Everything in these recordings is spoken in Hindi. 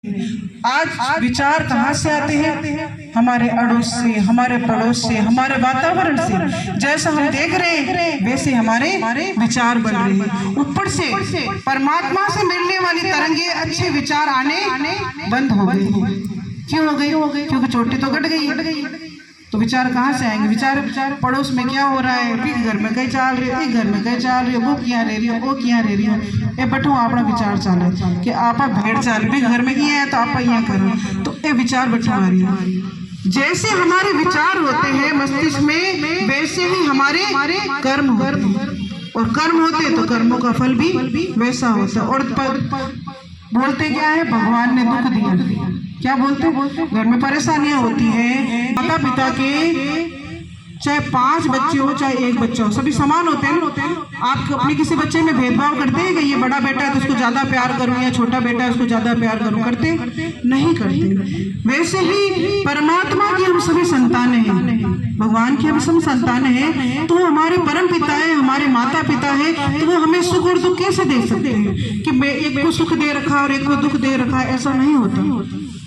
आज विचार कहाँ से आते हैं? हमारे अड़ोस से, हमारे पड़ोस से, हमारे वातावरण से। जैसा हम देख रहे हैं वैसे हमारे विचार बन रहे हैं। ऊपर से परमात्मा से मिलने वाली तरंगे अच्छे विचार आने बंद हो गई। क्यों हो गई? क्योंकि चोटी तो कट गई। तो विचार कहाँ से आएंगे? विचार पड़ोस में क्या हो रहा है, भी घर में कहीं चाल रही है, घर में कहीं चाल रही है, वो क्या रह रही है, वो क्या रह रही है। ए बैठो अपना विचार चाले कि आप भेड़ चाल भी घर में किया है तो आप यहाँ करो, तो ये विचार बैठो आ रही है। जैसे हमारे विचार होते हैं मस्तिष्क में, वैसे ही हमारे कर्म होते हैं, और कर्म होते हैं तो कर्मों का फल भी वैसा होता है। और बोलते क्या है? भगवान ने दुख दिया। क्या बोलते? घर में परेशानियां होती हैं। माता पिता के चाहे 5 बच्चे हो चाहे 1 बच्चा हो, सभी समान होते हैं। आप अपने किसी बच्चे में भेदभाव करते हैं कि ये बड़ा बेटा है तो उसको ज्यादा प्यार करूं, या छोटा बेटा है उसको ज्यादा प्यार करूं? करते नहीं करते। वैसे ही परमात्मा की हम सभी संतान हैं, भगवान की हम सब संतान हैं, तो हमारे परम पिता है, हमारे माता पिता है, तो वो हमें सुख और दुख कैसे दे सकते हैं कि एक को सुख दे रखा और एक को दुख दे रखा? ऐसा नहीं होता।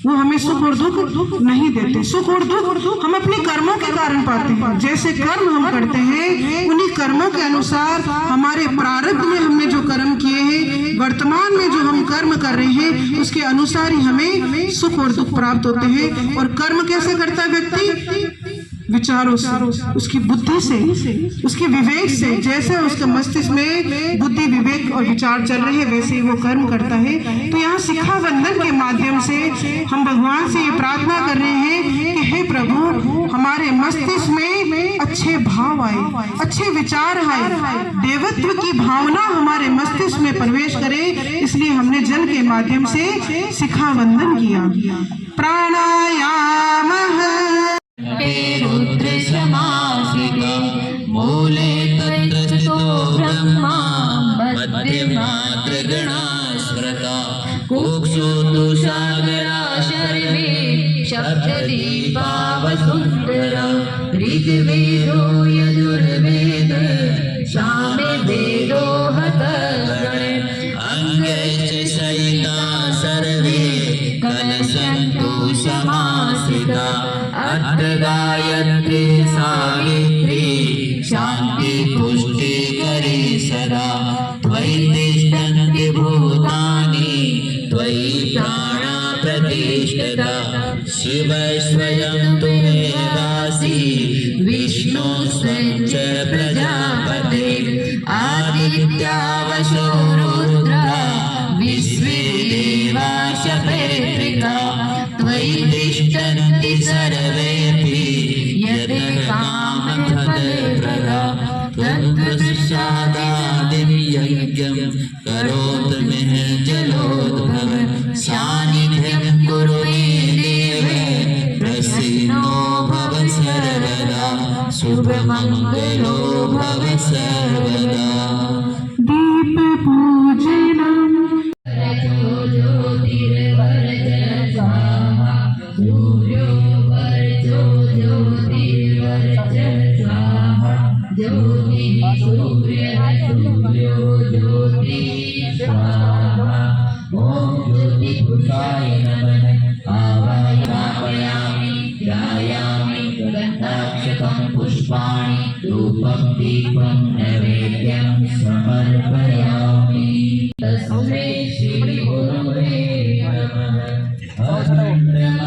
वो हमें सुख और दुख नहीं देते। सुख और दुख हम अपने कर्मों के कारण पाते हैं। जैसे कर्म हम करते हैं, उन्हीं कर्मों के अनुसार हमारे प्रारब्ध में हमने जो कर्म किए हैं, वर्तमान में जो हम कर्म कर रहे हैं, उसके अनुसार ही हमें सुख और दुख प्राप्त होते हैं। और कर्म कैसे करता है व्यक्ति? विचारों से, उसकी बुद्धि से, उसके विवेक से। जैसे उसके मस्तिष्क में बुद्धि, विवेक और विचार चल रहे हैं, वैसे ही वो कर्म करता है। तो यहाँ शिखा बंधन के माध्यम से हम भगवान से ये प्रार्थना कर रहे हैं कि हे प्रभु, हमारे मस्तिष्क में अच्छे भाव आए, अच्छे विचार आए, देवत्व की भावना हमारे मस्तिष्क में प्रवेश करे। इसलिए हमने जल के माध्यम से शिखा बंधन किया। प्राणायाम रुद्र समासिते मूले तत्र स्थितो ब्रह्मा मध्ये मात्र गणास्मृता कुक्षो तुषागरा शर्वे शब्ददीपा वसुन्धरा ऋग्वेदो यजुर्वेद सामे वेदो हतगणे अंगैश्च सहिता सर्वे कलशन्तु समासिता गायत्री सावित्री शांति पुष्टि करे सदा त्वयि तिष्ठन्ति भूतानि त्वयि प्राणा प्रतिष्ठिता शिव स्वयं त्वमेवासि विष्णु स्वयं च प्रजापते आदित्यावशो रुद्रा विश्वे देवाश पैतृका त्वयि तिष्ठन्ति सर्वेऽपि यत्कामफलप्रदा तत्प्रसादादिं यज्ञं करोतु जलोद्भव सान्निध्यं कुरु मे देव प्रसीनो भव सर्वदा शुभमङ्गलो भव सर्वदा। दीप पूजनम् पुष्पाणि धूपं दीपं नैवेद्यं समर्पयामि तस्मै श्री गुरवे नमः। अखण्डमण्डलाकारं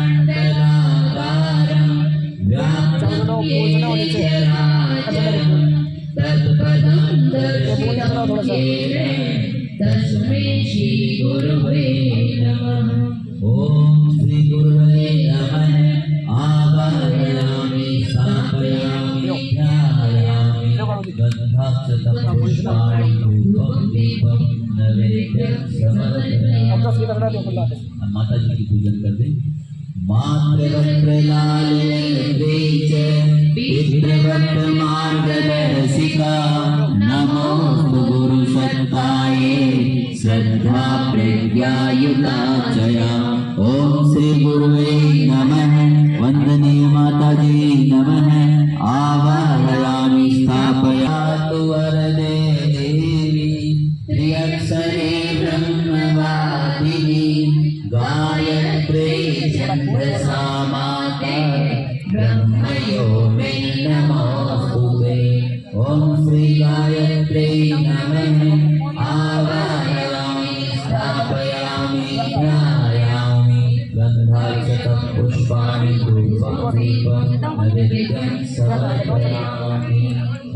व्याप्तं येन चराचरं तत्पदं दर्शितं येन तस्मै श्री गुरवे नमः। ॐ श्री गुरवे नमः। आवाहयामि स्थापयामि ध्यायामि गन्धाक्षतं पुष्पाणि धूपं दीपं नैवेद्यं समर्पयामि। माता जी की पूजन करते। मातृवक्त्रलाले पितृवक्त्र मार्गदर्शिका नमोस्तु गुरुसत्ताये श्रद्धा प्रज्ञायुता चया। ओम श्री गुरुवे नमः। वंदनीय माता जी नमः। आवाहयामि स्थापयातु वरदे देवी त्र्यक्षरे ब्रह्मवादिनी गाय गायत्री छन्दसा माते ब्रह्मयोगे नमोस्तुते। ॐ श्री गायत्री नमः। आवाहयामि स्थापयामि ध्यायामि गन्धाक्षतं पुष्पाणि धूपं दीपं नैवेद्यं समर्पयामि।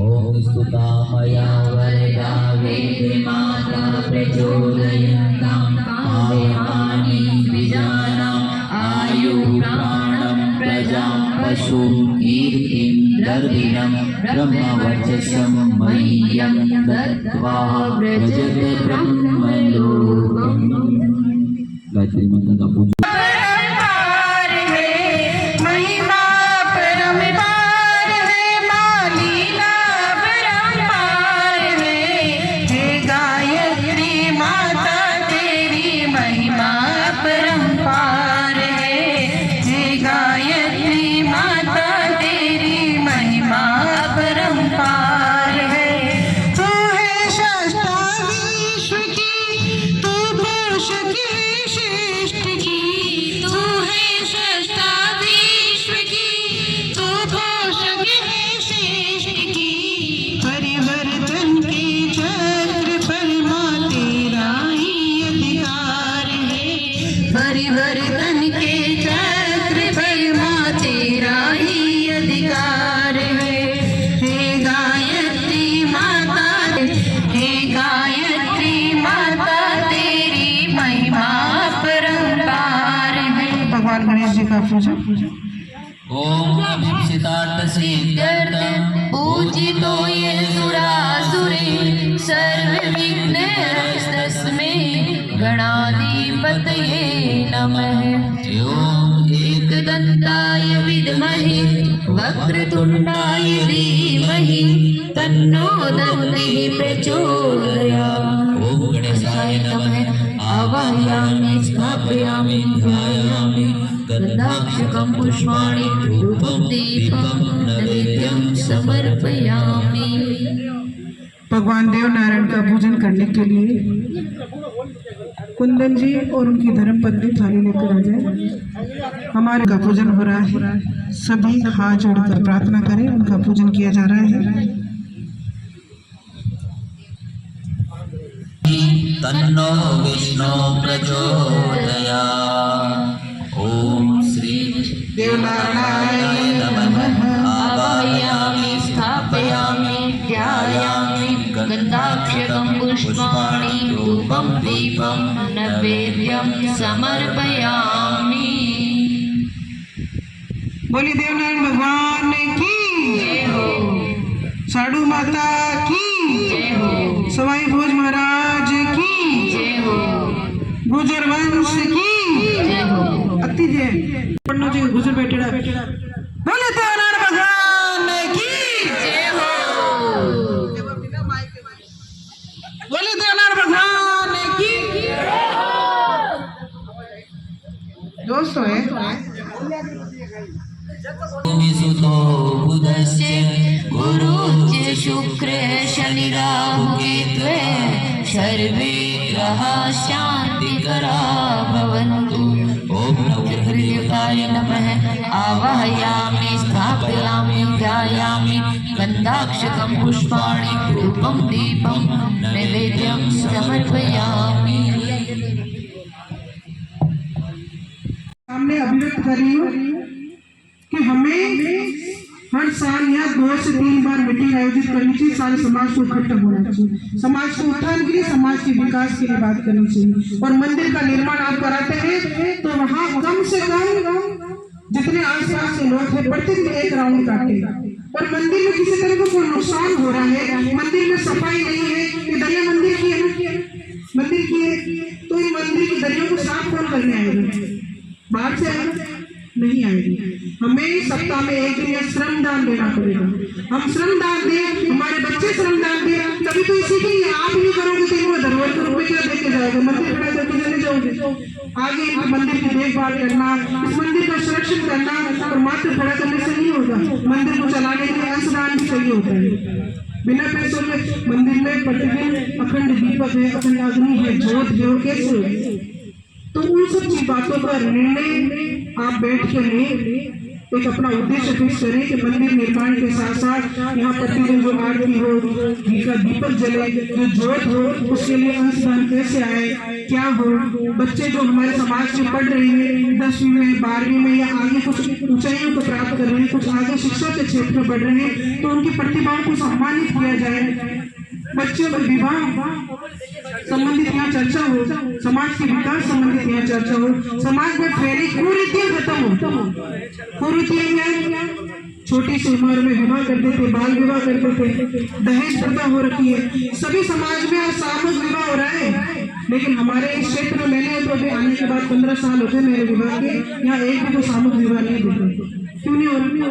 ॐ स्तुता मया वरदा वेदमाता प्रचोदयन्तां कामयानि द्विजानाम् आयुर्प्राणं प्रजां पशुं कीर्तिं दर्दिनं ब्रह्मवर्चसं मह्यं दत्त्वा व्रजत ब्रह्मलोकम्। गायत्री माता का पूजन। परिवर्तन के चक्र पर मां तेरा ही अधिकार है। हे गायत्री माता, हे गायत्री माता तेरी महिमा परंपार है। भगवान गणेश जी का पूजा। ओम अभीप्सितार्थ सिद्ध्यर्थं पूजितो ये सुरासुरे सर्वविघ्नहस्तस्मै गणाधिपतये नमः। ओम एकदन्ताय विद्महे वक्रतुण्डाय धीमहि तन्नो दन्तिः प्रचोदयात्। ओम गणेशाय नमः। आवाहयामि स्थापयामि ध्यायामि गन्धाक्षकं पुष्पाणि धूपं दीपं नैवेद्यं समर्पयामि। भगवान देव नारायण का पूजन करने के लिए कुंदन जी और उनकी धर्मपत्नी थाली लेकर आ जाए। हमारे का पूजन हो रहा है। सभी हाथ जोड़कर प्रार्थना करें। उनका पूजन किया जा रहा है। तन्नो विष्णु प्रचोदयात्। ओम श्री देवनारायणाय नमः। आवाहयामि स्थापयामि ध्यायामि गन्धाक्षकं पुष्पाणि धूपं दीपं नैवेद्यं समर्पयामि। बोली देवनारायण भगवान की जय हो। साधु माता की जय हो। सवाई भोज महाराज की जय हो। गुजर वंश की जय हो। अति जय पन्नो जी गुजर बैठे बोले देवनारायण भगवान की जय हो। बोले देवनारायण भगवान की दोस्तों है। सुतो बुधस्य गुरुश्च शुक्र शनिराहु केतवे सर्वे ग्रहाः शान्तिकरा भवन्तु। ओम नवग्रहयुताय नमः। आवाहयामि स्थापयामि ध्यायामि गन्धाक्षकं पुष्पाणि धूपं दीपं नैवेद्यं समर्पयामि। हमने अभिव्यक्त करी कि हमें हर साल यहाँ 2 से 3 बार मीटिंग आयोजित करनी चाहिए। सारे समाज को इकट्ठा होना चाहिए। समाज को उत्थान के लिए, समाज के विकास के लिए बात करनी चाहिए। और मंदिर का निर्माण आप कराते हैं तो वहाँ कम से कम जितने आसपास के लोग हैं प्रतिदिन 1 राउंड काटे। और मंदिर में किसी तरह का कोई नुकसान हो रहा है, मंदिर में सफाई नहीं है, ये दरिया मंदिर की है, मंदिर की है, तो इन मंदिर की दरियों को साफ कौन करने आएगा? बाहर से नहीं आएगी। हमें सप्ताह में 1 दिन श्रमदान देना पड़ेगा। हम श्रमदान दें, हमारे बच्चे श्रमदान दें, कभी तो इसी के लिए आप नहीं करोगे तो इनको धरोहर के रूप में क्या देके जाएगा? मंदिर खड़ा करके चले जाओगे। आगे इनके मंदिर की देखभाल करना, इस मंदिर का संरक्षण करना और मात्र खड़ा करने से नहीं होगा। मंदिर को चलाने के लिए अंशदान भी चाहिए होता है। बिना पैसों में मंदिर में प्रतिदिन अखंड दीपक है, अखंड अग्नि है, ज्योत है, कैसे तो उन सब चीज बातों का निर्णय आप बैठ के लें, एक अपना उद्देश्य फिक्स करें कि मंदिर निर्माण के साथ साथ यहाँ प्रतिदिन जो आरती हो, घी का दीपक जले, जो जोत हो, उसके लिए अंशदान कैसे आए, क्या हो। बच्चे जो हमारे समाज में पढ़ रहे हैं 10वीं में 12वीं में या आगे कुछ ऊंचाइयों को प्राप्त कर रहे हैं, कुछ आगे शिक्षा के क्षेत्र में बढ़ रहे हैं, तो उनकी प्रतिभाओं को सम्मानित किया जाए। बच्चों का विवाह संबंधित यहाँ चर्चा हो, समाज के विकास संबंधित यहाँ चर्चा हो, समाज में फैली कुरीतियां खत्म हो। कुरीतियां क्या? छोटी सी उम्र में विवाह कर देते, बाल विवाह कर देते, दहेज प्रथा हो रखी है। सभी समाज में आज सामूहिक विवाह हो रहा है, लेकिन हमारे इस क्षेत्र में मैंने तो अभी आने के बाद 15 साल हो गए मेरे विवाह के, यहाँ एक भी कोई सामूहिक विवाह नहीं देखा। क्यों नहीं हो रहा?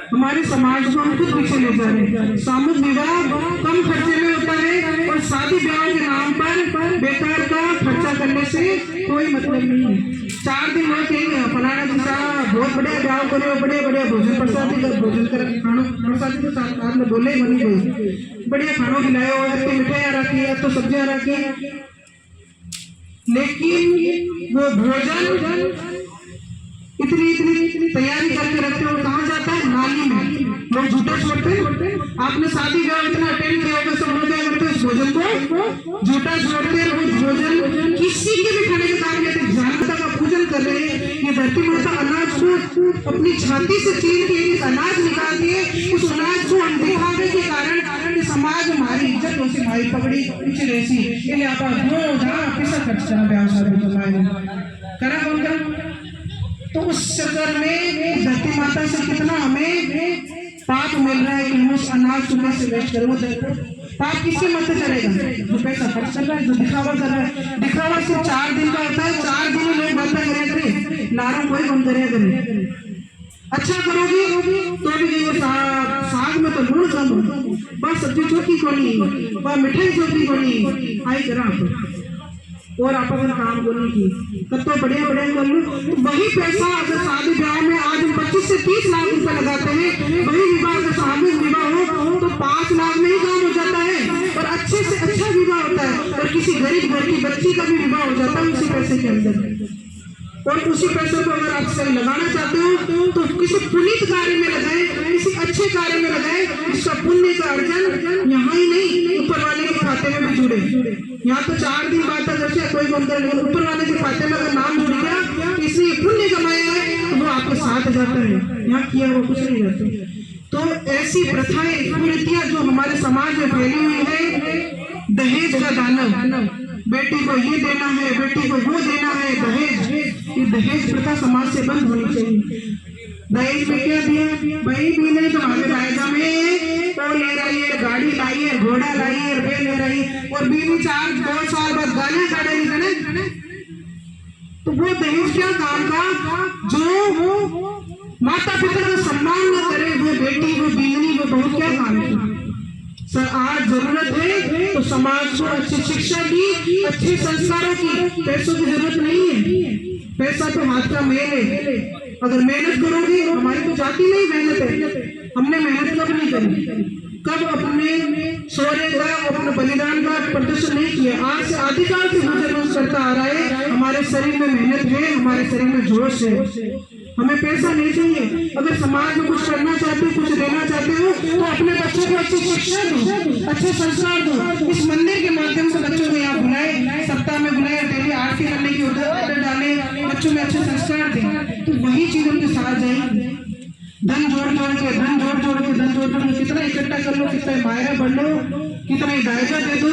हमारे समाज को हम खुद पीछे ले जा रहे हैं। सामूहिक विवाह कम खर्चे में होता है और शादी ब्याह के नाम पर बेकार का खर्चा करने से कोई मतलब नहीं है। 4 दिन वहाँ कहेंगे फलाना जी साहब बहुत बढ़िया ब्याह करे, बड़े बढ़िया भोजन प्रसादी का भोजन कर, खाना प्रसादी तो आपने बोले ही बनी गई, बढ़िया खानों खिलाए हो, अब तो मिठाइयाँ रखी, अब तो सब्जियाँ रखी, लेकिन वो भोजन इतनी तैयारी करके रखते हो, कहाँ जाता है? नाली में। लोग झूठा छोड़ते हैं। आपने शादी ब्याह इतना अटेंड किया होगा, सब लोग क्या करते हैं? इस भोजन को झूठा छोड़ते हैं। वो भोजन किसी के भी खाने के काम नहीं, जानता का पूजन कर रहे हैं। ये धरती माता अनाज को अपनी छाती से चीर के एक अनाज निकाल दिए, उस अनाज को अनदिखाने के कारण समाज हमारी इज्जत होती, हमारी पगड़ी पीछे रहती। इसलिए आप पैसा खर्च करा ब्याह शादी करा कौन करा? तो उस चक्कर में धरती माता से कितना हमें पाप मिल रहा है कि हम उस अनाज को कैसे वेस्ट करें। वो पाप किसके मत चलेगा? जो पैसा खर्च कर रहा है, जो दिखावा कर रहा है। दिखावा सिर्फ 4 दिन का होता है, 4 दिन लोग बातें करे करें, लारों कोई बंद करे करें। अच्छा करोगी तो भी कहिए साग में तो लूण कम, बस सब्जी चोटी को नहीं, बस मिठाई चोटी को नहीं, आई करा और आप अगर काम करने की तब तो बढ़िया बढ़िया कर लो। तो वही पैसा अगर शादी ब्याह में आज हम 25 से 30 लाख रुपए लगाते हैं, वही विवाह अगर सामूहिक विवाह हो तो 5 लाख में ही काम हो जाता है और अच्छे से अच्छा विवाह होता है। और किसी गरीब घर की बच्ची का भी विवाह हो जाता है उसी पैसे के अंदर। और उसी पैसे को अगर आप सही लगाना चाहते हो तो किसी पुनीत कार्य में लगाए, किसी अच्छे कार्य में लगाए, इसका पुण्य का अर्जन यहाँ ही नहीं ऊपर वाले के खाते में भी जुड़े। यहाँ तो 4 दिन बाद तक ऐसे कोई अंतर नहीं, ऊपर वाले के खाते में अगर नाम जुड़ गया इसने पुण्य कमाया है तो वो आपके साथ जाता है, यहाँ किया वो कुछ नहीं जाता। तो ऐसी प्रथाएं कुरीतियां जो हमारे समाज में फैली हुई है, दहेज का दानव, बेटी को ये देना है, बेटी को वो देना है, दहेज, ये दहेज प्रथा समाज से बंद होनी चाहिए। दहेज में क्या दिया भाई? भी तो हमारे फायदा में वो ले रही है, गाड़ी लाई है, घोड़ा लाई है, रुपये ले रही है, और बीवी 2 साल बाद गाने काटेगी। तो वो दहेज क्या काम का? जो माता पिता का सम्मान न करे, वो बेटी, वो बीवी, वो बहू, क्या काम की? सर आज जरूरत है तो समाज को अच्छी शिक्षा की, अच्छे संस्कारों की, पैसों की जरूरत नहीं है। पैसा तो हाथ का मेल है। अगर मेहनत करोगे, हमारी तो जाती नहीं मेहनत है, हमने मेहनत कब नहीं करी, कब अपने शौर्य का, अपने बलिदान का प्रदर्शन नहीं किया। आज से आदिकाल से गुजर करता आ रहा है। हमारे शरीर में मेहनत है, हमारे शरीर में जोश है, हमें पैसा नहीं चाहिए। अगर समाज में कुछ करना चाहते हो, कुछ देना चाहते हो तो अपने बच्चों को अच्छी शिक्षा दो, अच्छे संस्कार दो। इस मंदिर के माध्यम से बच्चों को यहाँ बुलाए, सप्ताह में बुलाए, डेली आरती करने की ऑर्डर डाले, बच्चों में अच्छे संस्कार दें, तो वही चीज उनके साथ जाएगी। धन जोड़ के कितना इकट्ठा कर लो, कितना मायरा बढ़ लो, कितना दायजा दे दो,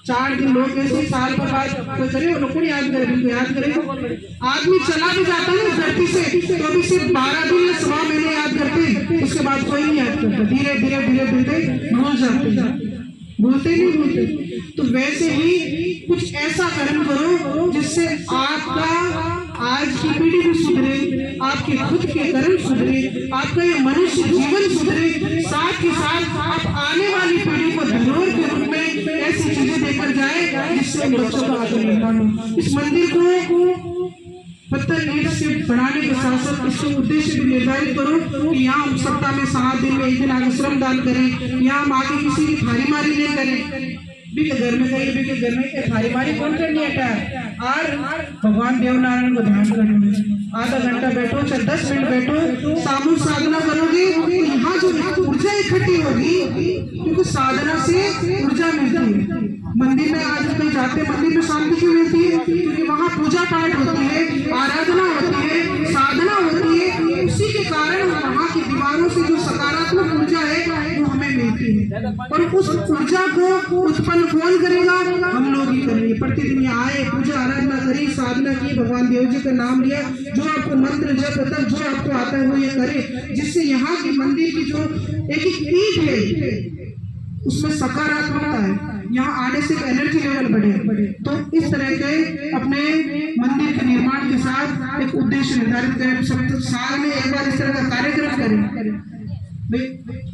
4 दिन लोग ऐसे साल पर बाद तो करे, लोग याद करे। आदमी चला भी जाता है धरती से तो भी सिर्फ 12 दिन या 1.25 महीने याद करते, उसके बाद कोई नहीं याद करता, धीरे धीरे भूल जाते, भूलते। तो वैसे ही कुछ ऐसा कर्म करो जिससे आपका आज की पीढ़ी भी सुधरे, आपके खुद के कर्म सुधरे, आपका ये मनुष्य जीवन सुधरे, साथ ही साथ आप आने वाली पीढ़ी को धरोहर के रूप में ऐसी चीजें देकर जाए जिससे बच्चों का आदर निर्माण हो। इस मंदिर को पत्थर ईंट से बनाने के साथ साथ इसके उद्देश्य भी निर्धारित करो कि यहाँ हम सप्ताह में 7 दिन में 1 दिन आगे श्रम दान करें, यहाँ हम आगे किसी की थारी मारी नहीं करें। भी के घर में कहीं भी के घर में थारी मारी कौन करनी है? और भगवान देवनारायण को ध्यान करोगे, आधा घंटा बैठो चाहे 10 मिनट बैठो, सामूहिक साधना करोगे तो यहाँ जो ऊर्जा इकट्ठी होगी, क्योंकि साधना से ऊर्जा मिलती है। मंदिर में आज कहीं जाते मंदिर में शांति क्यों मिलती है? क्योंकि वहाँ पूजा पाठ होती है, आराधना होती है, साधना होती है। उसी के कारण वहाँ की दीवारों से जो सकारात्मक ऊर्जा है वो हमें मिलती है। और उस ऊर्जा को उत्पन्न कौन करेगा? हम लोग ही करेंगे। प्रतिदिन यहाँ आए, पूजा आराधना करी, साधना की, भगवान देव जी का नाम लिया, जो आपको मंत्र जप तक जो आपको आता है वो ये करे, जिससे यहाँ के मंदिर की जो एक ईंट है उसमें सकारात्मकता है, यहाँ आने से एनर्जी लेवल बढ़े। तो इस तरह के अपने मंदिर के निर्माण के साथ एक उद्देश्य निर्धारित करें, सब साल में एक बार इस तरह का कार्यक्रम करें।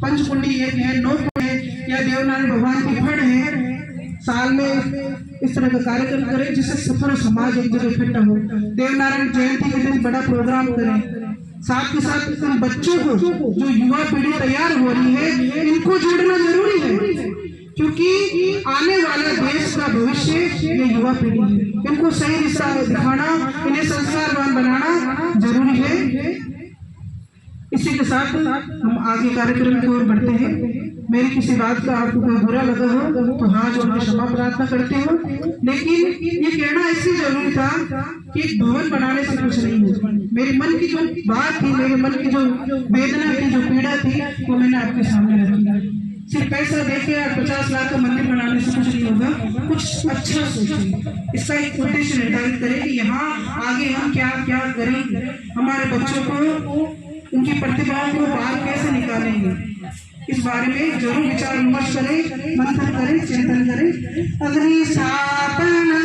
पंचकुंडी एक है, 9 है, या देवनारायण भगवान की फड़ है, साल में इस तरह का कार्यक्रम करें जिससे सफल समाज एक जगह इकट्ठा हो। देवनारायण जयंती के दिन बड़ा प्रोग्राम करें, साथ के साथ इन बच्चों को, जो युवा पीढ़ी तैयार हो रही है, इनको जोड़ना जरूरी है, क्योंकि आने वाला देश का भविष्य ये युवा पीढ़ी है। इनको सही दिशा दिखाना, इन्हें संस्कारवान बनाना जरूरी है। इसी के साथ हम आगे कार्यक्रम की ओर बढ़ते हैं। मेरी किसी बात का आपको कोई बुरा लगा हो तो हाथ जोड़ के क्षमा प्रार्थना करते हो, लेकिन ये कहना इसलिए जरूरी था कि एक भवन बनाने से कुछ नहीं हो। मेरे मन की जो बात थी, मेरे मन की जो वेदना थी, जो पीड़ा थी, वो मैंने आपके सामने रखी। सिर्फ पैसा देके और 50 लाख का मंदिर बनाने से कुछ नहीं होगा, कुछ अच्छा सोचें। इसका एक उद्देश्य निर्धारित करें कि यहाँ आगे हम क्या क्या करें, हमारे बच्चों को उनकी प्रतिभाओं को बाहर कैसे निकालेंगे, इस बारे में जरूर विचार विमर्श करें, मंथन करें, चिंतन करें। अग्नि स्थापना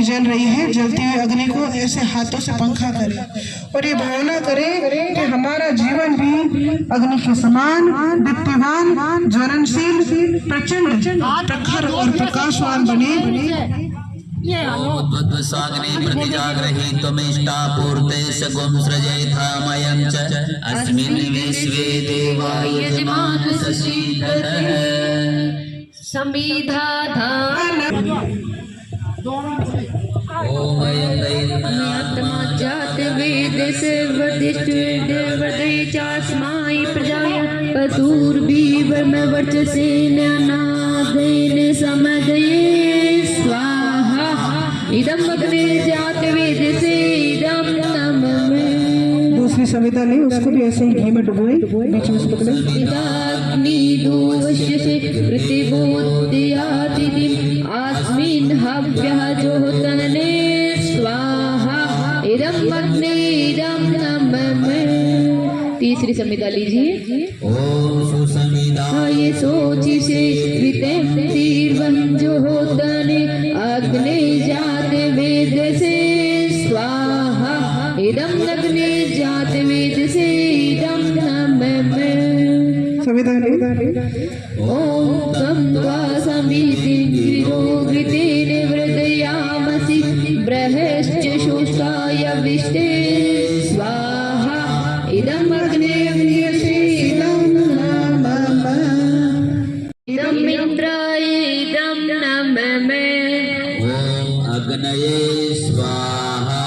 जल रही है, जलती हुई अग्नि को ऐसे हाथों से पंखा करें और ये भावना करें कि हमारा जीवन भी अग्नि के समान दीप्तिमान, ज्वलनशील, प्रचंड, प्रखर और प्रकाशवान बने। साग्ने प्रतिजाग्रही त्वमिष्टा पूर्ते सगुं सृजयथामयं च अस्मिन् विश्वे देवा यजमानससीदतः संविधाधान आत्मा जात वेद सर्वदिष्ट देवदय चास्माय प्रजाया पतुर्भिर्म वर्चसेन नादेन समदये स्वाहा इदं अग्ने जात वेद से इदं नमः। दूसरी संविधा ली, उसको भी ऐसे ही घी में डुबोई, बीच में से पकड़े। अग्नि दोष्य से प्रतिबोध्यातिथिं अस्मिन् हव्यः ज्योतने स्वाहा इदं अग्ने इदं नमः। तीसरी संविधा लीजिए। ओम सुसंविधा ये सोचि से तीर्वं ज्योतने अग्ने जात वेद से स्वाहा इदं अग्ने जात वेद से इदं नमः। संविधान ओम संवा समितिर्गृतेन वृदयामसि बृहश्च शोषाय विष्टे स्वाहा इदं अग्ने अग्नये स्वाहा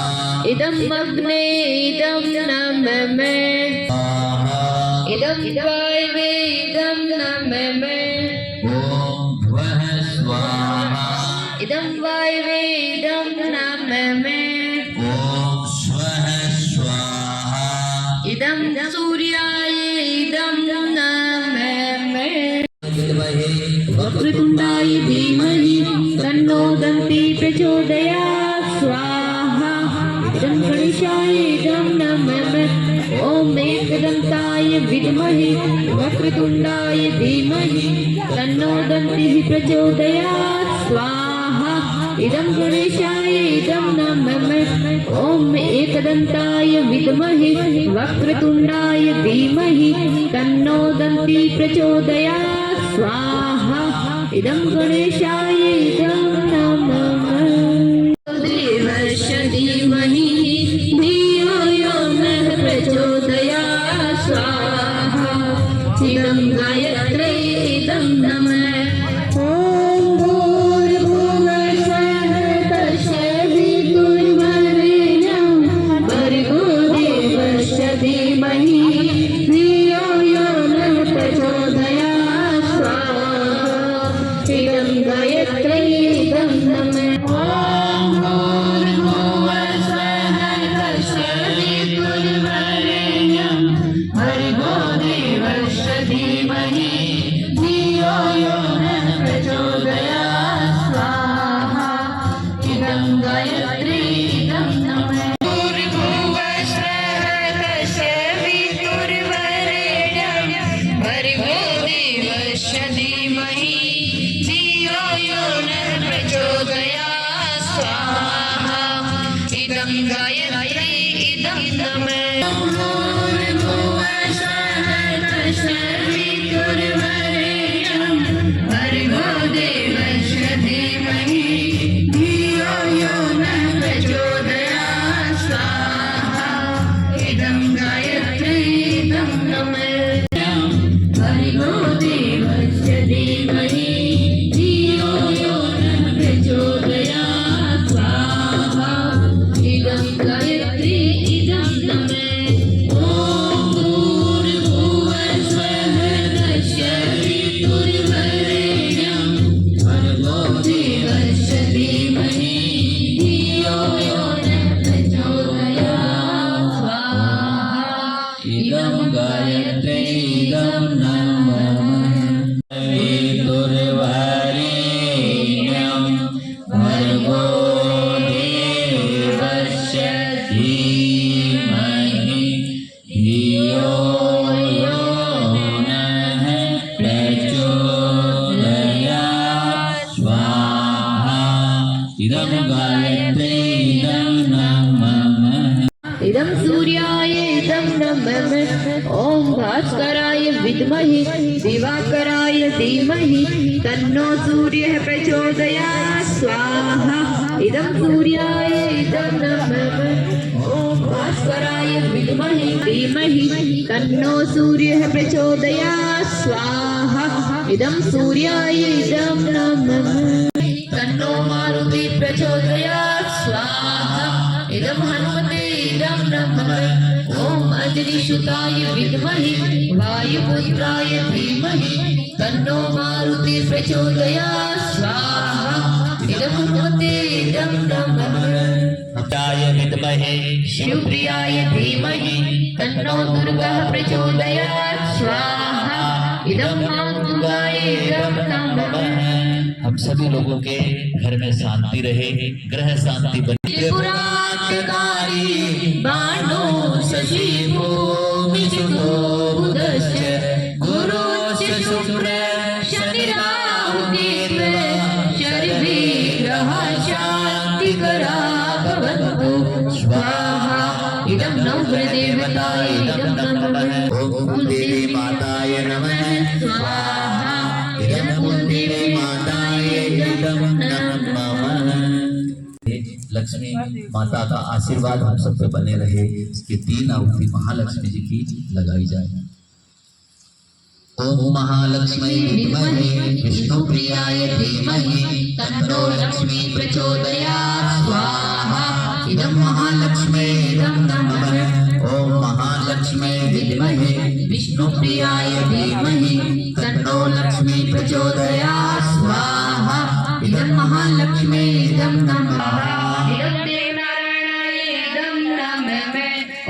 इदं अग्ने इदं नमः स्वाहा इदं वायवे इदं नमः ॐ भुवः स्वाहा इदं वायवे इदं नमः ॐ स्वः स्वाहा इदं सूर्याय इदं नमः विद्महे वक्रतुण्डाय धीमहि तन्नो दन्ति प्रचोदयात् स्वाहा इदं गणेशाय इदं नमः ॐ एकदन्ताय विद्महे वक्रतुण्डाय धीमहि तन्नो दन्तिः प्रचोदयात् स्वाहा इदं गणेशाय इदं नमः ॐ एकदन्ताय विद्महे वक्रतुण्डाय धीमहि तन्नो दन्ति प्रचोदयात् स्वाहा इदं गणेशाय इदं नमः देवस्य धीमहि धियो यो नः प्रचोदयात् स्वाहा इदं गायत्र्यै इदं नमः ॐ भूर्भुवः स्वः तस्य वितुर्वरेण्यं भर्गो देवस्य धीमहि धियो यो नः प्रचोदयात् स्वाहा इदं गायत्र्यै इदं नमः ॐ भूर्भुवः स्वः तस्य वितुर्वरेण्यं भर्गो देवस्य धीमहि धियो यो नः प्रचोदयात् स्वाहा इदं गायत्र्यै इदं नमः भूर्भुवः स्वः तस्य वितुर्वरेण्यं भर्गो देवस्य धीमहि धियो यो नः प्रचोदयात् स्वाहा इदं गायत्र्यै इदं नमः भूर्भुवः स्वः तस्य वितुर्वरेण्यं भर्गो देवस्य धीमहि धियो यो नः प्रचोदयात् स्वाहा इदं गायत्र्यै इदं नमः भर्गो देवस्य धीमहि धियो यो नः प्रचोदयात् स्वाहा इदं गायत्र्यै इदं नमः ॐ भूर्भुवः स्वः तस्य वितुर्वरेण्यं भर्गो देवस्य धीमहि धियो यो नः प्रचोदयात् स्वाहा इदं गायत्र्यै इदं नमः वितुर्वरेण्यं भर्गो देवस्य धीमहि धियो यो नः प्रचोदयात् स्वाहा इदं गायत्र्यै इदं नमः इदं सूर्याय इदं नमः ॐ भास्कराय विद्महे दिवाकराय धीमहि तन्नो सूर्यः प्रचोदयात् स्वाहा इदं सूर्याय इदं नमः ॐ भास्कराय विद्महे धीमहि तन्नो सूर्यः प्रचोदयात् स्वाहा इदं सूर्याय इदं नमः तन्नो मारुति प्रचोदयात् स्वाहा इदं हनुमते इदं नमः ॐ अजनिसुताय विद्महे वायुपुत्राय धीमहि तन्नो मारुति प्रचोदयात् स्वाहा इदं हनुमते इदं नमः ताय विद्महे शिवप्रियाय धीमहि तन्नो दुर्गः प्रचोदयात् स्वाहा इदं मातुगाय इदं नमः हम सभी लोगों के घर में शांति रहे, ग्रह शांति बने। त्रिपुरान्तकारी बाणो शशि भूमिसुतो बुधश्च गुरुश्च शुक्र शनिराहु केतु शर्विग्रहाः शान्तिकरा भवन्तु स्वाहा इदं नवग्रहदेवताय इदं नमः ओम कुलदेवी माताय नमः स्वाहा इदं कुलदेवी माताय इदं नमः। लक्ष्मी माता का आशीर्वाद हम सब पे बने रहे, इसकी 3 आहुति महालक्ष्मी जी की लगाई जाए। ओम महालक्ष्मी विद्महे विष्णुप्रियाय धीमहि तन्नो लक्ष्मी प्रचोदयात् स्वाहा इदं महालक्ष्मी इदं नमः ओम महालक्ष्मी विद्महे विष्णुप्रियाय धीमहि तन्नो लक्ष्मी प्रचोदयात् स्वाहा इदं महालक्ष्मी इदं नमः इदं देवनारायणाय इदं नमः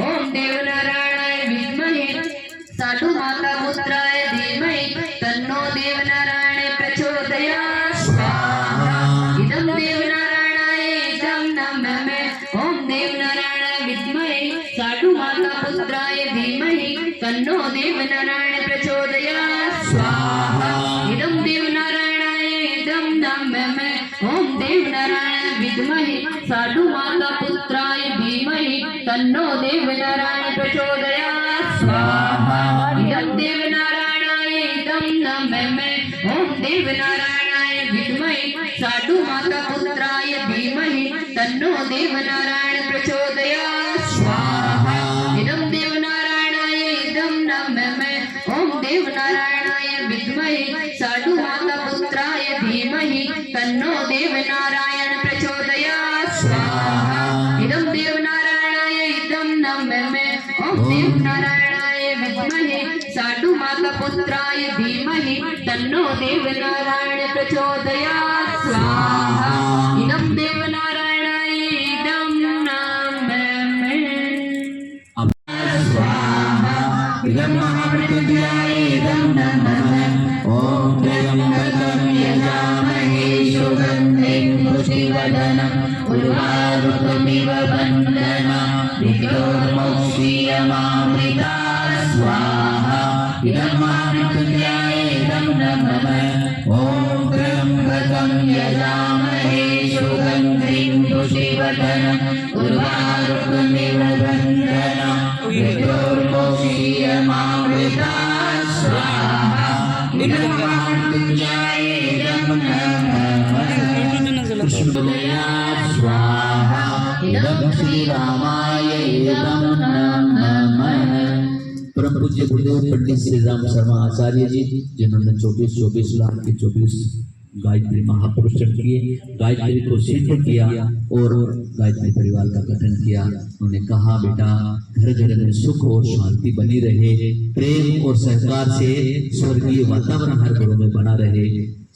ओम देवनारायणाय विद्महे साधु माता पुत्राय धीमहि तन्नो देवनारायण प्रचोदयात् स्वाहा इदं देवनारायणाय इदं नमः ओम देवनारायणाय विद्महे साधु माता पुत्राय धीमहि तन्नो देवनारायण प्रचोदयात् स्वाहा इदं देवनारायणाय इदं नमः ओम देवनारायण विद्महे साधु माता पुत्राय धीमहि तन्नो देवनारायण प्रचोदयात् स्वाहा इदं देवनारायणाय इदं नमः ओम देवनारायणाय विद्महे साधु माता पुत्राय धीमहि तन्नो देवनारायण प्रचोदयात् स्वाहा इदं देवनारायणाय इदं नमः ओम देवनारायणाय विद्महे साधु माता पुत्राय धीमहि तन्नो देवनारायण प्रचोदयात् स्वाहा इदं देवनारायणाय इदं नमः ओम देवनारायणाय विद्महे साधु माता पुत्राय धीमहि तन्नो देवनारायण प्रचोदयात् स्वाहा इदं देवनारायणाय इदं नमः स्वाहा इदं महामृत्युंजयाय इदं नमः ओम त्र्यंबकं यजामहे सुगन्धिं पुष्टिवर्धनम् उर्वारुकमिव बन्धनान् मृत्योर्मोक्षीयमामृतात् स्वाहा इदं महामृत्युंजयाय इदं नमः ओम त्र्यंबकं यजामहे सुगन्धिं पुष्टिवर्धनम् उर्वारुकमिव बन्धनान् मृत्योर्मोक्षीयमामृतात् स्वाहा इदं महामृत्युंजयाय इदं नमः कृष्णोदयात् स्वाहा इदं श्रीरामाय इदं नमः। परम पूज्य गुरुदेव पंडित श्री राम शर्मा आचार्य जी जिन्होंने 24 लाख के 24 गायत्री महापुरुषण किए, गायत्री को सिद्ध किया और गायत्री परिवार का गठन किया। उन्होंने कहा बेटा घर घर में सुख और शांति बनी रहे, प्रेम और सहकार से स्वर्गीय वातावरण हर घरों में बना रहे,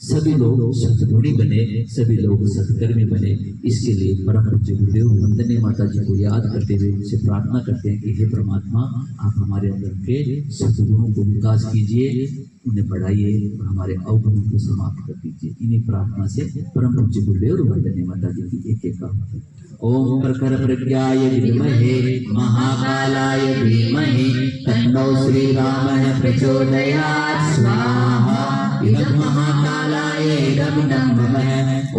सभी लोग सद्गुणी बने, सभी लोग सत्कर्मी बने। इसके लिए परम पूज्य गुरुदेव वंदनीय माता जी को याद करते हुए उनसे प्रार्थना करते हैं कि हे परमात्मा आप हमारे अंदर के सद्गुणों को विकास कीजिए, उन्हें बढ़ाइए और हमारे अवगुणों को समाप्त कर दीजिए। इन्हीं प्रार्थना से परम पूज्य गुरुदेव और वंदनीय माता जी की एक ओम प्रखर प्रज्ञाय विद्महे महाकालाय धीमहि तन्नो श्रीरामः प्रचोदयात् स्वाहा इदं महाकालाय इदं नमः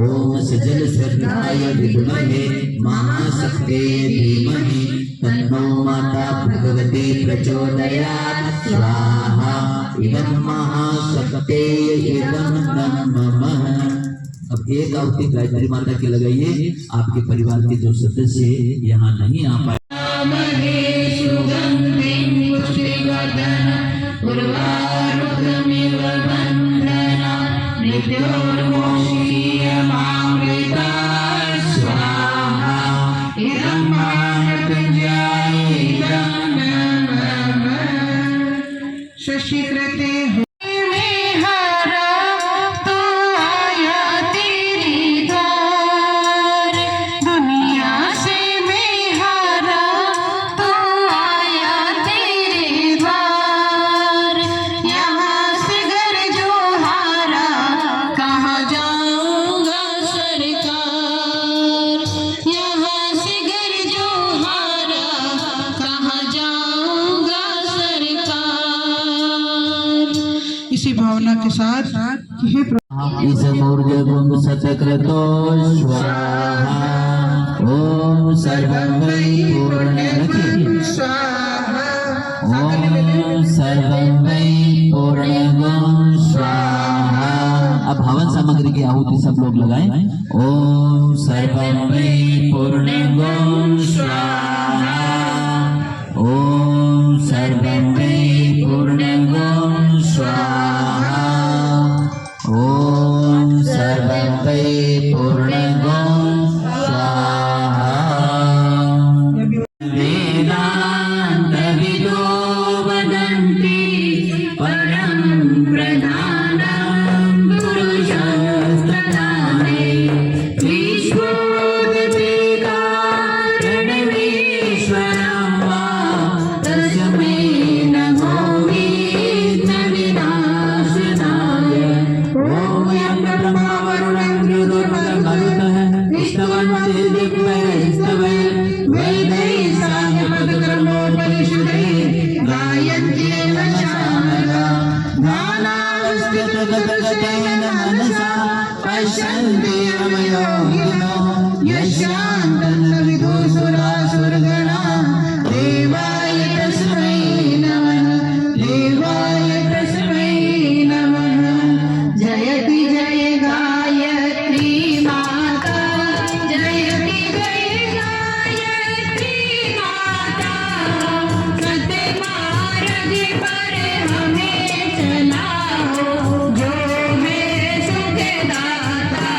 ओम सजल श्रद्धाय विद्महे महाशक्ते धीमहि तन्नो माता भगवती प्रचोदयात् स्वाहा इदं महाशक्ते इदं नमः। अब एक आहुति गायत्री माता की लगाइए। आपके परिवार के जो सदस्य यहाँ नहीं आ पाए शशि कृते इसी भावना के साथ हे इस मूर्जगुं सतक्रतो स्वाहा ओम सर्वं वै पूर्णं स्वाहा ओम सर्वं वै पूर्णं स्वाहा। अब हवन सामग्री की आहुति सब लोग लगाएं। ओम सर्वं वै पूर्णं स्वाहा ओम सर्वं वै पूर्णं स्वाहा ओम सर्वं वै व्यतगतगतेन मनसा पश्यन्ति यमयोगिनो यस्यान्तं न विदुषुरासुरगणा देवाय तस्मै नमः देवाय तस्मै नमः जयति जय गायत्री माता जयति जय गायत्री माता सत्य मार्ग पर हमें चलाओ जो है सुखदाता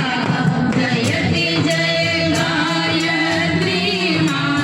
जयति जय गायत्री माता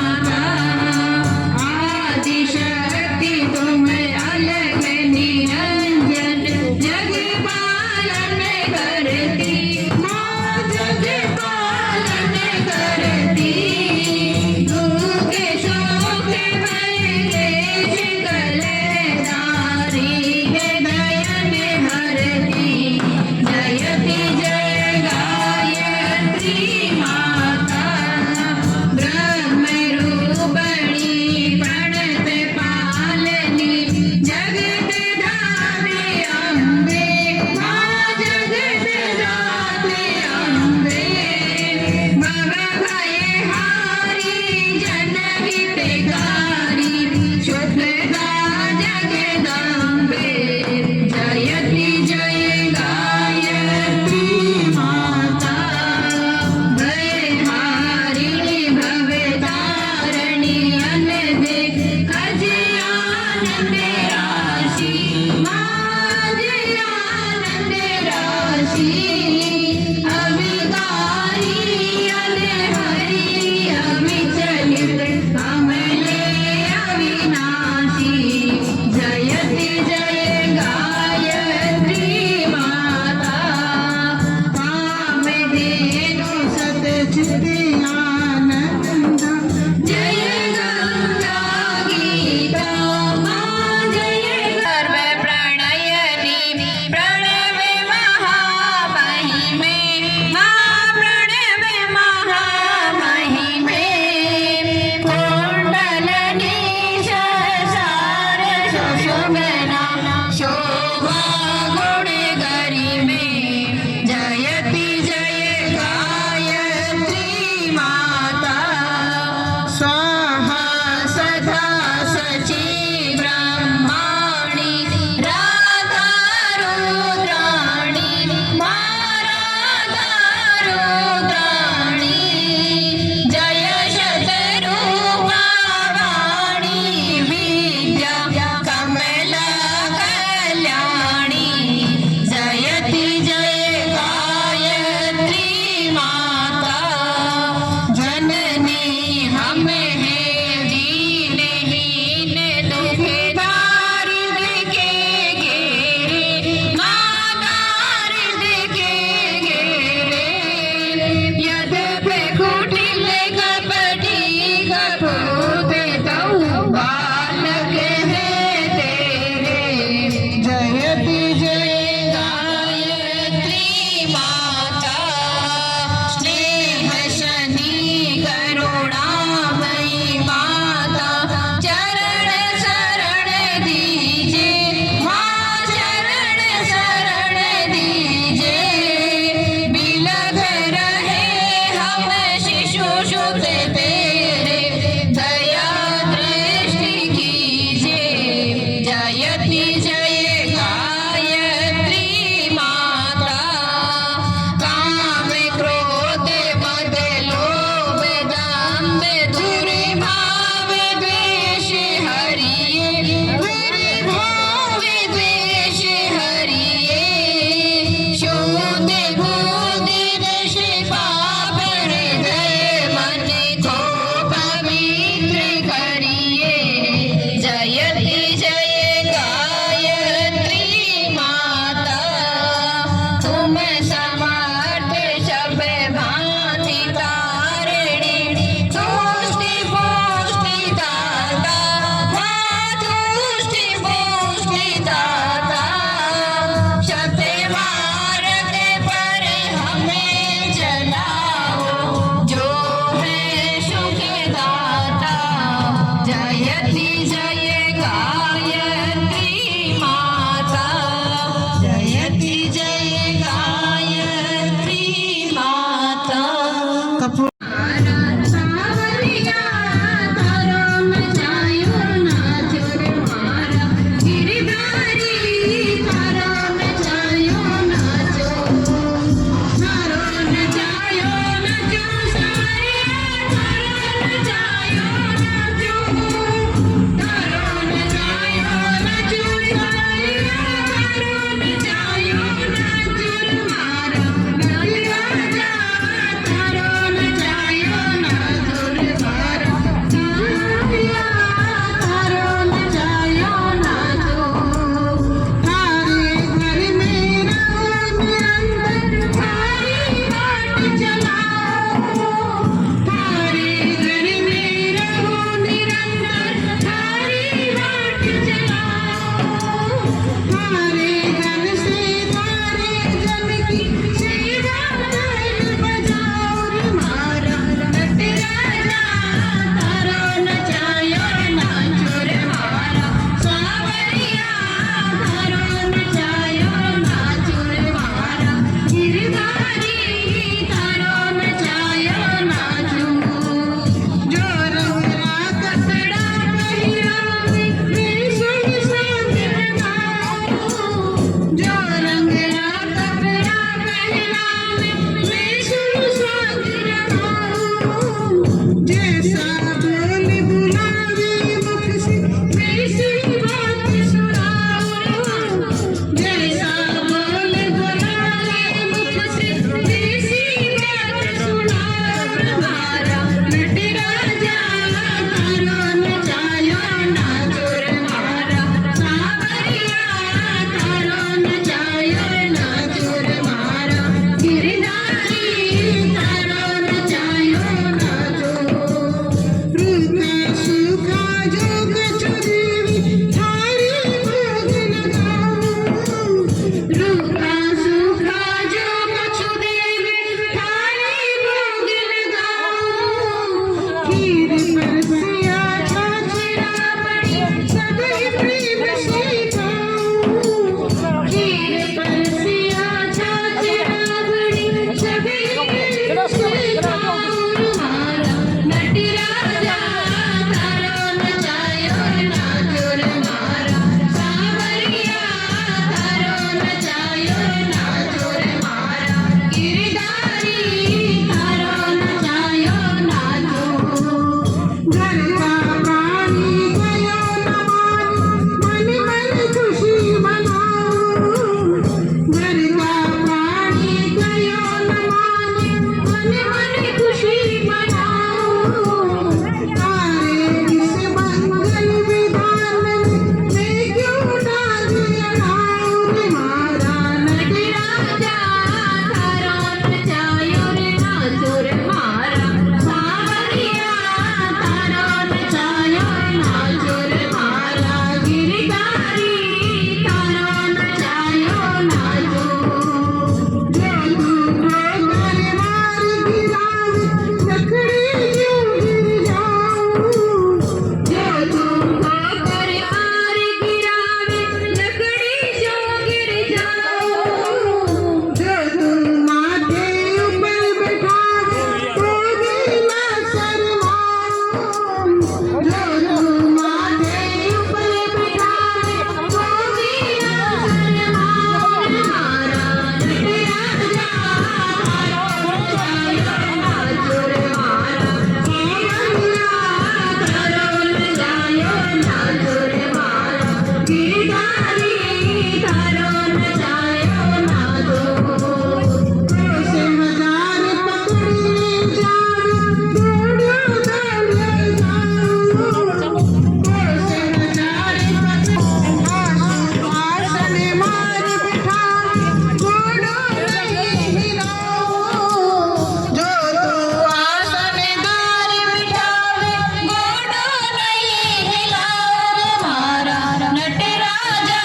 परसिया छाछ रावणी सभी मारा नटराजा तारो नचायो नाचोर मारा सावरिया तारो नचायो नाचोर मारा गिरधारी तारो नचायो नाचो घर का प्राणी गयो नमानि मन मन खुशी मनाओ घर का प्राणी गयो नमानि मन मन खुशी मनाओ तारे इस मंगल विधान में क्यों डाल अड़ाओ मारा नटराजा तारो नचायो रे नाचोर मारा सावरिया तारो नचायो नाचोर मारा गिरधारी तारो नचायो नाचो जो तू कर मार गिराओ लकड़ी क्यों गिर जाओ जो तुमको कर आर गिरावे लकड़ी जो गिर जाओ जो तुम माथे ऊपर बैठा तो भी ना शर्माओ जो तुम माथे ऊपर बैठा तो भी ना शर्माओ मारा नटराजा तारो नचायो नाचोर मारा सावरिया तारो नचायो नाचोर मारा गिरधारी तारो नचायो नाचो से हजार पकड़े जाओ दौड़ो दौड़े जाओ से हजार आसन मार बिठा घोड़ो नहीं हिलाओ जो तू आसन दार बिठावे घोड़ो नहीं हिलाओ मारा नटराजा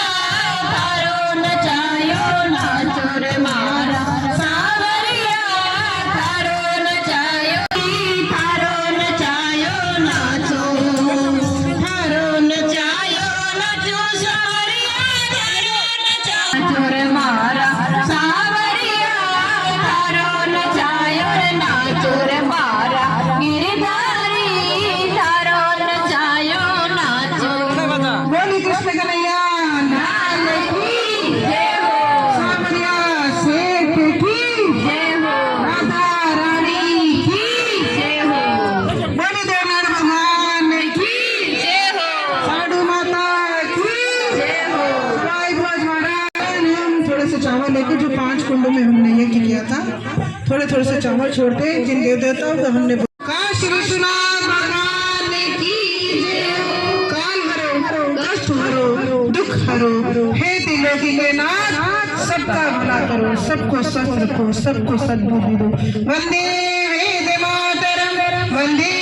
तारो नचायो नाचोर मारा सावरिया तारो नचायो नाचो तारो नचायो नाचो सावरिया तारो नाचोर मारा सावरिया तारो नचायो नाचोर मारा गिरधारी तारो नचायो नाचो बोली कृष्ण कन्हैया लाल की जय हो सावरिया सेठ की जय हो राधा रानी की जय हो बोली देवनाथ भगवान की जय हो साधु माता की जय हो भाई भोज महाराज हम थोड़े से चावल लेके जो 5 कुंडों में हमने यज्ञ किया था थोड़े थोड़े से चावल छोड़ते जिन देव देवताओं को हमने काशी विश्वनाथ भगवान की जय हो काल हरो कष्ट हरो दुख हरो हे त्रिलोकी के नाथ सबका भला करो सबको स्वस्थ रखो सबको सद्बुद्धि दो वंदे वेद मातरम वंदे